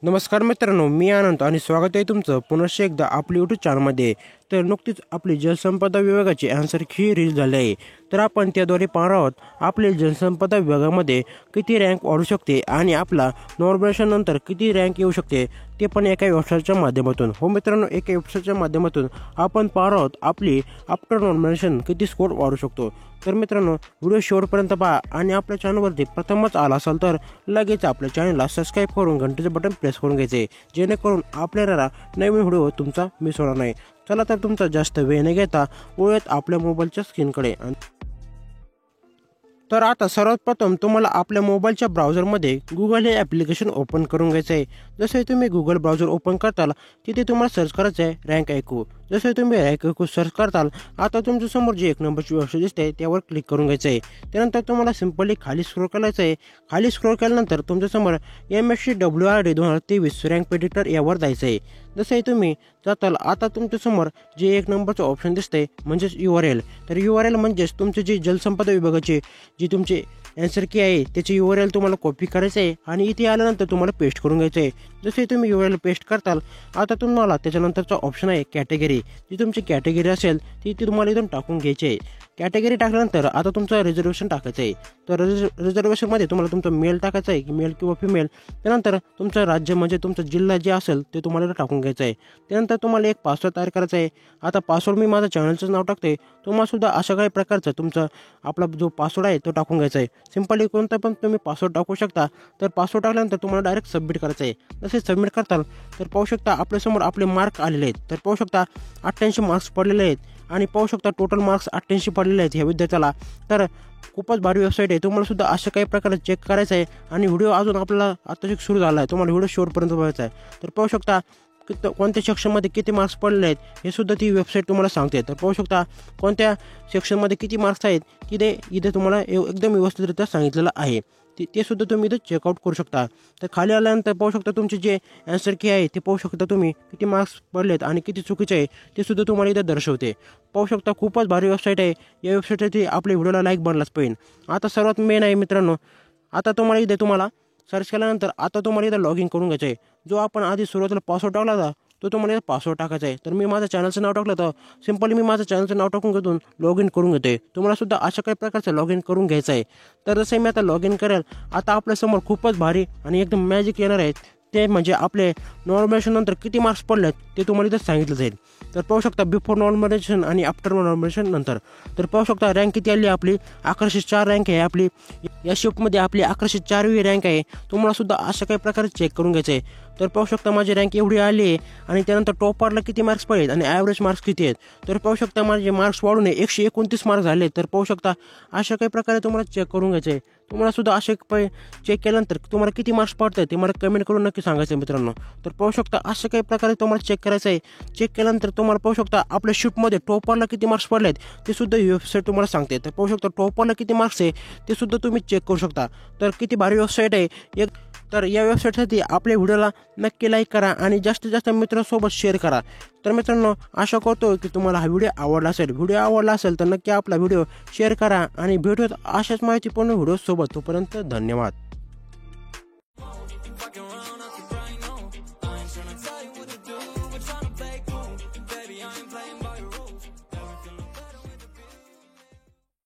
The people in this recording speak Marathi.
नमस्कार मित्रांनो, मी आनंद आणि स्वागत आहे तुमचं पुनश्च एकदा आपल्या यूट्यूब चॅनलमध्ये। तर नुकतीच आपली जलसंपदा विभागाची आन्सर की रिलीज झाली आहे। तर आपण त्याद्वारे पाहणार आहोत आपले जलसंपदा विभागामध्ये किती रँक वाढू शकते आणि आपला नॉर्मलायझेशन नंतर किती रँक येऊ शकते ते पण एका वेबसाईटच्या माध्यमातून। हो मित्रांनो, एका वेबसाईटच्या माध्यमातून आपण पाहणार आहोत आपली आफ्टर नॉर्मलायझेशन किती स्कोर वाढू शकतो। तर मित्रांनो, व्हिडिओ शेवटपर्यंत पहा आणि आपल्या चॅनलवरती प्रथमच आला असाल तर लगेच आपल्या चॅनलला सबस्क्राईब करून घंटेचं बटन प्रेस करून घ्यायचे, जेणेकरून आपल्याला नवीन व्हिडिओ तुमचा मिस होणार नाही। चला तर तुमचा जास्त वेळ न घेता वळूयात आपल्या मोबाईलच्या स्क्रीनकडे। तर आता सर्वात प्रथम तुम्हाला आपल्या मोबाईलच्या ब्राउझरमध्ये गुगल हे ॲप्लिकेशन ओपन करून घ्यायचं आहे। जसे तुम्ही गुगल ब्राउझर ओपन करताल तिथे तुम्हाला सर्च करायचं आहे रँक IQ। जसे तुम्ही रँक IQ सर्च करताल आता तुमच्यासमोर जी 1 नंबरची वेबसाईट दिसते त्यावर क्लिक करून घ्यायचं आहे। त्यानंतर तुम्हाला सिंपली खाली स्क्रोल करायचं आहे। खाली स्क्रोल केल्यानंतर तुमच्यासमोर MSc WRD 2023 रँक प्रेडिक्टर यावर जायचं आहे। जसे तुम्ही जाताल आता तुमच्यासमोर जे 1 नंबरचं ऑप्शन दिसते म्हणजेच URL। तर URL म्हणजेच तुमचे जी जलसंपदा विभागाची जी तुमची आन्सर की आहे त्याची URL तुम्हाला कॉपी करायचं आहे आणि इथे आल्यानंतर तुम्हाला पेस्ट करून घ्यायचं आहे। जसे तुम्ही URL पेस्ट करताल आता तुम्हाला त्याच्यानंतरचा ऑप्शन आहे कॅटेगरी। जी तुमची कॅटेगरी असेल ती तुम्हाला इथून टाकून घ्यायची आहे। कॅटेगरी टाकल्यानंतर आता तुमचं रिझर्वेशन टाकायचं आहे। तर रिझर्वेशनमध्ये तुम्हाला तुमचं मेल टाकायचं आहे की मेल किंवा फिमेल। त्यानंतर तुमचं राज्य म्हणजे तुमचा जिल्हा जे असेल ते तुम्हाला टाकून घ्यायचं आहे। त्यानंतर तुम्हाला एक पासवर्ड तयार करायचा आहे। आता पासवर्ड मी माझं चॅनलचं नाव टाकते, तुम्हाला सुद्धा अशा काही प्रकारचं तुमचा आपला जो पासवर्ड आहे तो टाकून घ्यायचा आहे। सिंपली कोणता पण तुम्ही पासवर्ड टाकू शकता। तर पासवर्ड टाकल्यानंतर तुम्हाला डायरेक्ट सबमिट करायचं आहे। जसे सबमिट करताल तर पाहू शकता आपल्यासमोर आपले मार्क आलेले आहेत। तर पाहू शकता 88 मार्क्स पडलेले आहेत आणि पाहू शकता टोटल मार्क्स 88 पडलेले आहेत ह्या विद्यार्थ्याला। तर खूपच भारी वेबसाईट आहे, तुम्हाला सुद्धा अशा काही प्रकारे चेक करायचं आहे। आणि व्हिडिओ अजून आपल्याला आताच सुरू झाला आहे, तुम्हाला व्हिडिओ शेवटपर्यंत बघायचा आहे। तर पाहू शकता कोणत्या सेक्शनमध्ये किती मार्क्स पडले आहेत हे सुद्धा ती वेबसाईट तुम्हाला सांगते। तर पाहू शकता कोणत्या सेक्शनमध्ये किती मार्क्स आहेत की ते इथे तुम्हाला एकदम व्यवस्थितरित्या सांगितलेलं आहे। ते सुद्धा तुम्ही इथं चेकआउट करू शकता। तर खाली आल्यानंतर पाहू शकता तुमचे जे आन्सर की आहे ते पाहू शकता तुम्ही किती मार्क्स पडलेत आणि किती चुकीचे आहे ते सुद्धा तुम्हाला इथं दर्शवते। पाहू शकता खूपच भारी वेबसाईट आहे। या वेबसाईटसाठी आपल्या व्हिडिओला लाईक बनलाच पाहिजे। आता सर्वात मेन आहे मित्रांनो, आता तुम्हाला इथे तुम्हाला सर्च केल्यानंतर आता तुम्हाला इथं लॉग इन करून घ्यायचं आहे। जो आपण आधी सुरुवातीला पासवर्ड टाकला होता तो तुम्हाला पासवर्ड टाकायचा आहे। तर मी माझ्या चॅनलचं नाव टाकलं तर सिंपली मी माझं चॅनलचं नाव टाकून घेऊन लॉग इन करून घेते। तुम्हाला सुद्धा अशा काही प्रकारचं लॉग इन करून घ्यायचं आहे। तर जसं मी आता लॉग इन करेल आता आपल्यासमोर खूपच भारी आणि एकदम मॅजिक येणार आहेत, ते म्हणजे आपले नॉर्मलायझेशन नंतर किती मार्क्स पडलेत ते तुम्हाला इथं सांगितलं जाईल। तर पाहू शकता बिफोर नॉर्मलायझेशन आणि आफ्टर नॉर्मलायझेशन नंतर। तर पाहू शकता रँक किती आली आपली 1104 रँक आहे आपली। या शिफ्टमध्ये आपली 1104वी रँक आहे। तुम्हाला सुद्धा अशा काही प्रकारे चेक करून घ्यायचं आहे। तर पाहू शकता माझी रँक एवढी आली आहे आणि त्यानंतर टॉपरला किती मार्क्स पडलेत आणि ॲव्हरेज मार्क्स किती आहेत। तर पाहू शकता माझे मार्क्स वाढून 129 मार्क्स झाले। तर पाहू शकता अशा काही प्रकारे तुम्हाला चेक करून घ्यायचं आहे। तुम्हाला सुद्धा असे चेक केल्यानंतर तुम्हाला किती मार्क्स पडतात ते मला कमेंट करून नक्की सांगायचं आहे मित्रांनो। तर पाहू शकता अशा काही प्रकारे तुम्हाला चेक करायचं आहे। चेक केल्यानंतर तुम्हाला पाहू शकता आपल्या शिफ्टमध्ये टॉपरला किती मार्क्स पडले आहेत ते सुद्धा वेबसाईट तुम्हाला सांगते। तर पाहू शकता टॉपरला किती मार्क्स आहे ते सुद्धा तुम्ही चेक करू शकता। तर किती भारी वेबसाईट आहे एक। तर या वेबसाईटसाठी आपल्या व्हिडिओला नक्की लाईक करा आणि जास्तीत जास्त मित्रांसोबत शेअर करा। तर मित्रांनो, आशा करतो की तुम्हाला हा व्हिडिओ आवडला असेल। व्हिडिओ आवडला असेल तर नक्की आपला व्हिडिओ शेअर करा आणि भेटूयात अशाच माहितीपूर्ण व्हिडिओसोबत। तोपर्यंत धन्यवाद।